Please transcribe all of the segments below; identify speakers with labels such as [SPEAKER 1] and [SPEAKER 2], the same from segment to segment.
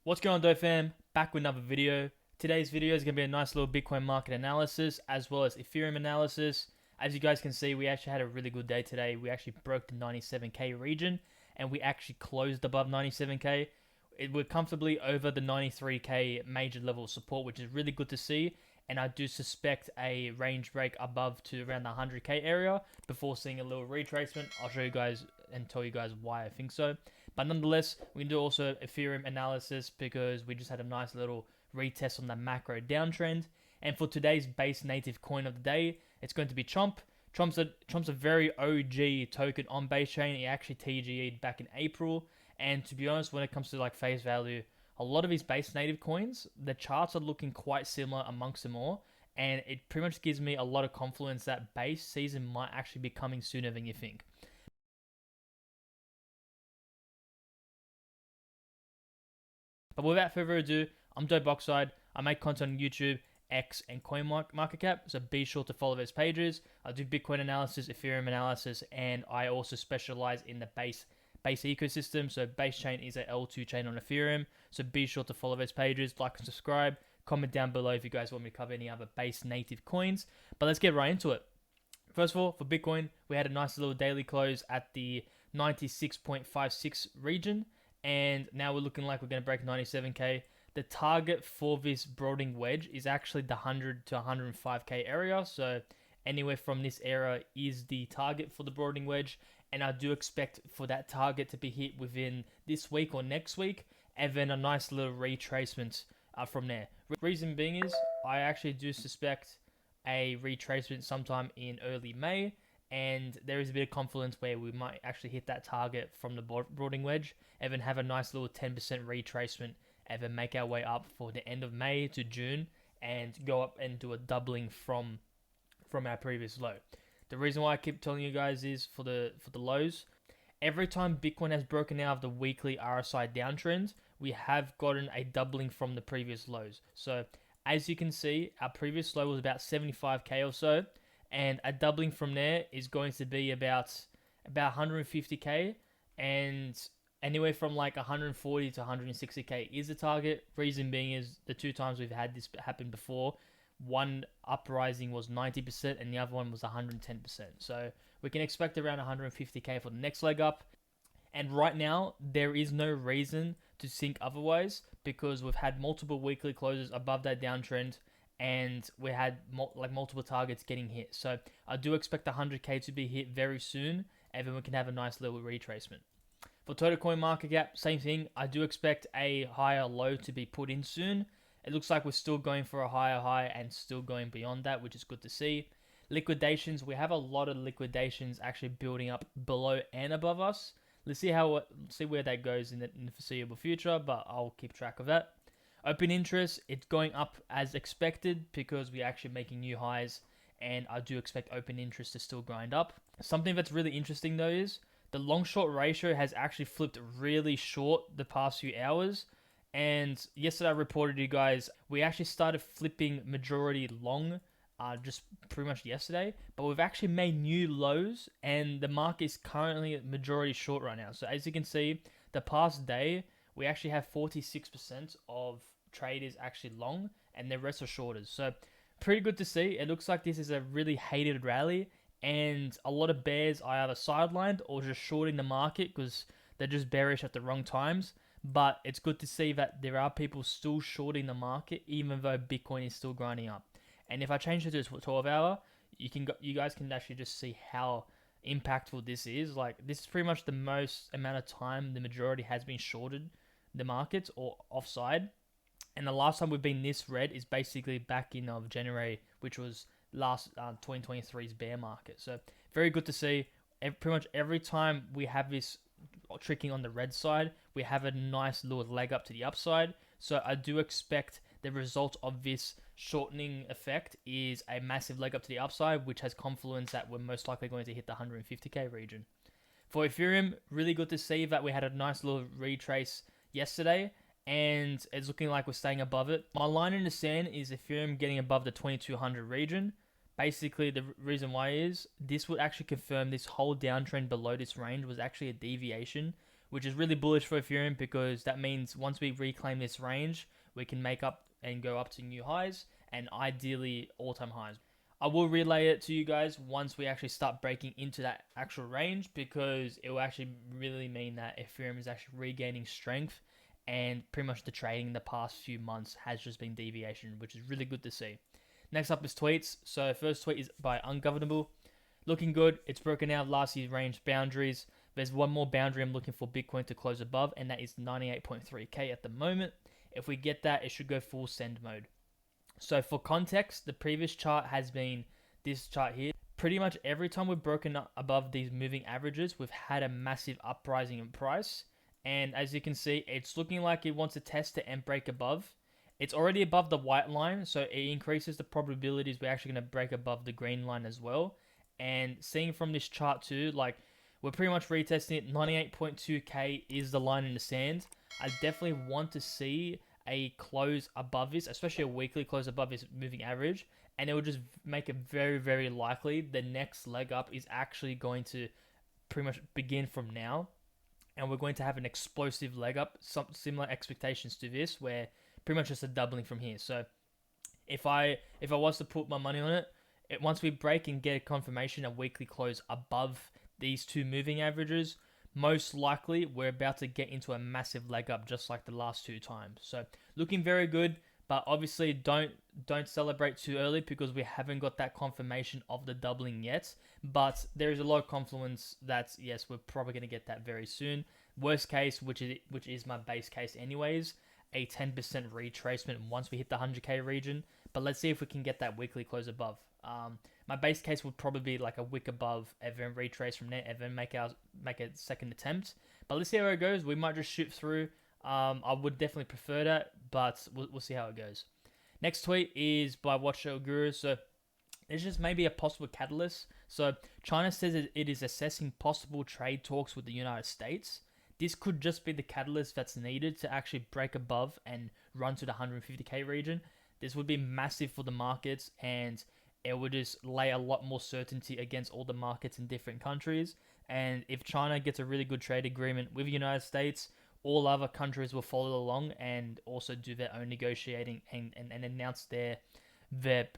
[SPEAKER 1] What's going on, Doe fam? Back with another video. Today's video is going to be a nice little Bitcoin market analysis as well as Ethereum analysis. As you guys can see, we actually had a really good day today. We actually broke the 97k region and we actually closed above 97k. We're comfortably over the 93k major level of support, which is really good to see. And I do suspect a range break above to around the 100k area before seeing a little retracement. I'll show you guys and tell you guys why I think so. But nonetheless, we can do also Ethereum analysis because we just had a nice little retest on the macro downtrend. And for today's base native coin of the day, it's going to be CHOMP. CHOMP's a very OG token on base chain. It actually TGE'd back in April. And to be honest, when it comes to like face value, a lot of these base native coins, the charts are looking quite similar amongst them all. And it pretty much gives me a lot of confidence that base season might actually be coming sooner than you think. But without further ado, I'm Dope Oxide. I make content on YouTube, X, and CoinMarketCap, so be sure to follow those pages. I do Bitcoin analysis, Ethereum analysis, and I also specialize in the base ecosystem. So base chain is a L2 chain on Ethereum, so be sure to follow those pages, like and subscribe. Comment down below if you guys want me to cover any other base native coins. But let's get right into it. First of all, for Bitcoin, we had a nice little daily close at the 96.56 region. And now we're looking like we're going to break 97k. The target for this broadening wedge is actually the 100 to 105k area. So anywhere from this area is the target for the broadening wedge. And I do expect for that target to be hit within this week or next week. And then a nice little retracement from there. Reason being is I actually do suspect a retracement sometime in early May. And there is a bit of confidence where we might actually hit that target from the broadening wedge and then have a nice little 10% retracement and then make our way up for the end of May to June and go up and do a doubling from our previous low. The reason why I keep telling you guys is for the lows, every time Bitcoin has broken out of the weekly RSI downtrend, we have gotten a doubling from the previous lows. So as you can see, our previous low was about 75k or so, and a doubling from there is going to be about 150k, and anywhere from like 140 to 160k is the target. Reason being is the two times we've had this happen before, one uprising was 90% and the other one was 110%. So we can expect around 150k for the next leg up. And right now, there is no reason to think otherwise because we've had multiple weekly closes above that downtrend and we had multiple targets getting hit. So I do expect 100k to be hit very soon and then we can have a nice little retracement. For total coin market cap, same thing. I do expect a higher low to be put in soon. It looks like we're still going for a higher high and still going beyond that, which is good to see. Liquidations, we have a lot of liquidations actually building up below and above us. Let's see where that goes in the foreseeable future, but I'll keep track of that. Open interest, it's going up as expected because we're actually making new highs, and I do expect open interest to still grind up. Something that's really interesting though is the long short ratio has actually flipped really short the past few hours. And yesterday I reported to you guys, we actually started flipping majority long just pretty much yesterday, but we've actually made new lows and the market is currently majority short right now. So as you can see, the past day, we actually have 46% of traders actually long and the rest are shorters. So pretty good to see. It looks like this is a really hated rally and a lot of bears are either sidelined or just shorting the market because they're just bearish at the wrong times. But it's good to see that there are people still shorting the market even though Bitcoin is still grinding up. And if I change it to 12 hour, you guys can actually just see how impactful this is. Like this is pretty much the most amount of time the majority has been shorted the markets or offside. And the last time we've been this red is basically back in of January, which was last 2023's bear market. So very good to see. Pretty much every time we have this tricking on the red side, we have a nice little leg up to the upside. So I do expect the result of this shortening effect is a massive leg up to the upside, which has confluence that we're most likely going to hit the 150k region. For Ethereum, really good to see that we had a nice little retrace yesterday, and it's looking like we're staying above it. My line in the sand is Ethereum getting above the 2200 region. Basically, the reason why is this would actually confirm this whole downtrend below this range was actually a deviation, which is really bullish for Ethereum because that means once we reclaim this range, we can make up and go up to new highs and ideally all-time highs. I will relay it to you guys once we actually start breaking into that actual range, because it will actually really mean that Ethereum is actually regaining strength, and pretty much the trading in the past few months has just been deviation, which is really good to see. Next up is tweets. So first tweet is by Ungovernable. Looking good. It's broken out last year's range boundaries. There's one more boundary I'm looking for Bitcoin to close above, and that is 98.3k at the moment. If we get that, it should go full send mode. So for context, the previous chart has been this chart here. Pretty much every time we've broken up above these moving averages, we've had a massive uprising in price. And as you can see, it's looking like it wants to test it and break above. It's already above the white line, so it increases the probabilities we're actually going to break above the green line as well. And seeing from this chart too, like, we're pretty much retesting it. 98.2k is the line in the sand. I definitely want to see a close above this, especially a weekly close above this moving average, and it will just make it very, very likely the next leg up is actually going to pretty much begin from now, and we're going to have an explosive leg up, some similar expectations to this, where pretty much just a doubling from here. So if I was to put my money on it, once we break and get a confirmation, a weekly close above these two moving averages, most likely we're about to get into a massive leg up, just like the last two times. So looking very good, but obviously don't celebrate too early because we haven't got that confirmation of the doubling yet. But there is a lot of confluence that yes, we're probably going to get that very soon. Worst case, which is my base case anyways, a 10% retracement once we hit the 100k region. But let's see if we can get that weekly close above. My base case would probably be like a wick above, and then retrace from there, and then make a second attempt. But let's see how it goes. We might just shoot through. I would definitely prefer that, but we'll see how it goes. Next tweet is by Watcher Guru. So it's just maybe a possible catalyst. So China says it is assessing possible trade talks with the United States. This could just be the catalyst that's needed to actually break above and run to the 150k region. This would be massive for the markets, and it would just lay a lot more certainty against all the markets in different countries. And if China gets a really good trade agreement with the United States, all other countries will follow along and also do their own negotiating and announce their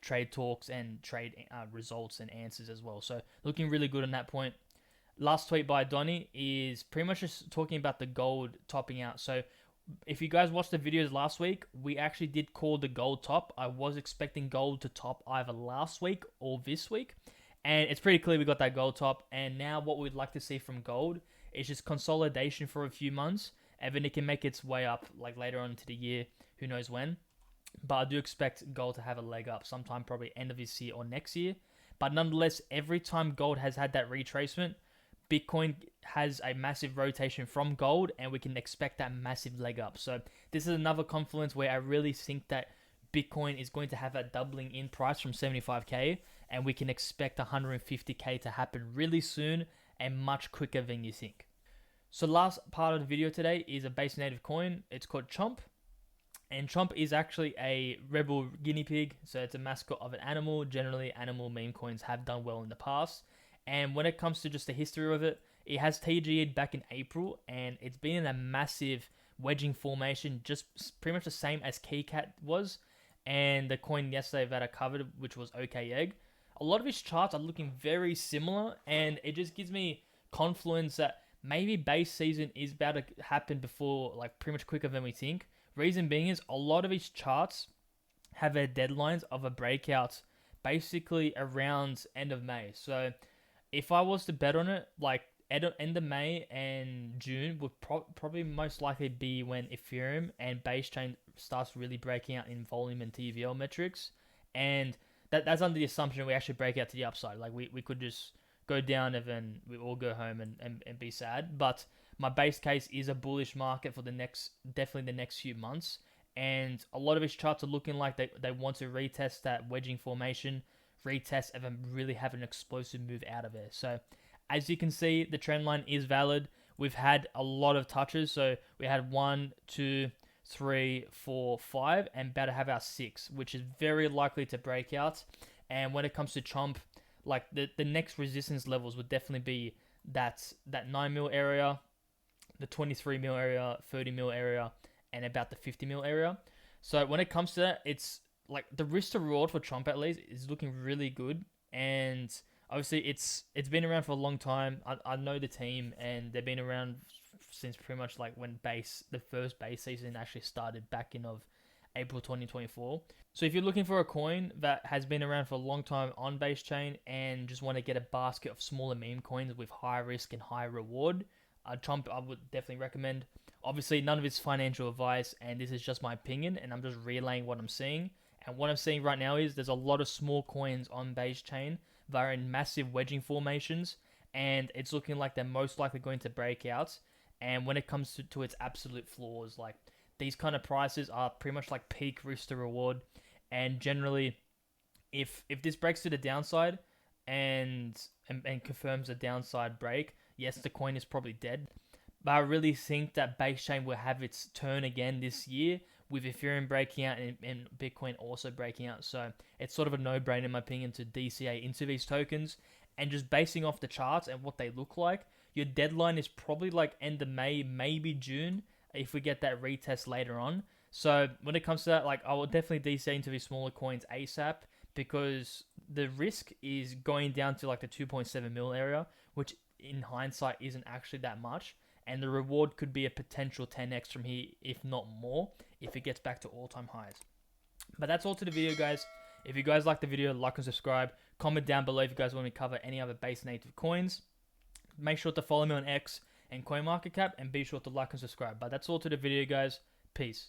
[SPEAKER 1] trade talks and trade results and answers as well. So looking really good on that point. Last tweet by Donny is pretty much just talking about the gold topping out. So if you guys watched the videos last week, we actually did call the gold top. I was expecting gold to top either last week or this week, and it's pretty clear we got that gold top. And now what we'd like to see from gold is just consolidation for a few months, and then it can make its way up like later on into the year, who knows when. But I do expect gold to have a leg up sometime, probably end of this year or next year. But nonetheless, every time gold has had that retracement, Bitcoin has a massive rotation from gold, and we can expect that massive leg up. So this is another confluence where I really think that Bitcoin is going to have a doubling in price from 75k, and we can expect 150k to happen really soon and much quicker than you think. So last part of the video today is a base native coin. It's called CHOMP. And CHOMP is actually a rebel guinea pig. So it's a mascot of an animal. Generally, animal meme coins have done well in the past. And when it comes to just the history of it, it has TG'd back in April, and it's been in a massive wedging formation, just pretty much the same as KeyCat was. And the coin yesterday that I covered, which was OK Egg, a lot of its charts are looking very similar, and it just gives me confluence that maybe base season is about to happen before, like pretty much quicker than we think. Reason being is a lot of its charts have their deadlines of a breakout basically around end of May. So if I was to bet on it, like end of May and June would probably most likely be when Ethereum and base chain starts really breaking out in volume and TVL metrics. And that's under the assumption we actually break out to the upside. Like we could just go down and then we all go home and be sad. But my base case is a bullish market for definitely the next few months. And a lot of its charts are looking like they want to retest that wedging formation, retest, and then really have an explosive move out of there. So as you can see, the trend line is valid. We've had a lot of touches. So we had 1, 2, 3, 4, 5, and about to have our 6, which is very likely to break out. And when it comes to CHOMP, like the next resistance levels would definitely be that 9 mil area, the 23 mil area, 30 mil area, and about the 50 mil area. So when it comes to that, it's like the risk to reward for Chomp at least is looking really good. And obviously it's been around for a long time. I know the team, and they've been around since pretty much like when the first base season actually started back in of April 2024. So if you're looking for a coin that has been around for a long time on base chain and just want to get a basket of smaller meme coins with high risk and high reward, Chomp I would definitely recommend. Obviously, none of it's financial advice, and this is just my opinion, and I'm just relaying what I'm seeing. And what I'm seeing right now is there's a lot of small coins on base chain that are in massive wedging formations, and it's looking like they're most likely going to break out. And when it comes to its absolute flaws, like these kind of prices are pretty much like peak risk to reward. And generally, if this breaks to the downside and confirms a downside break, yes, the coin is probably dead. But I really think that base chain will have its turn again this year, with Ethereum breaking out and Bitcoin also breaking out. So it's sort of a no-brainer in my opinion to DCA into these tokens. And just basing off the charts and what they look like, your deadline is probably like end of May, maybe June, if we get that retest later on. So when it comes to that, like I will definitely DCA into these smaller coins ASAP, because the risk is going down to like the 2.7 mil area, which in hindsight isn't actually that much. And the reward could be a potential 10x from here, if not more, if it gets back to all-time highs. But that's all to the video, guys. If you guys like the video, like and subscribe. Comment down below if you guys want me to cover any other base native coins. Make sure to follow me on X and CoinMarketCap, and be sure to like and subscribe. But that's all to the video, guys. Peace.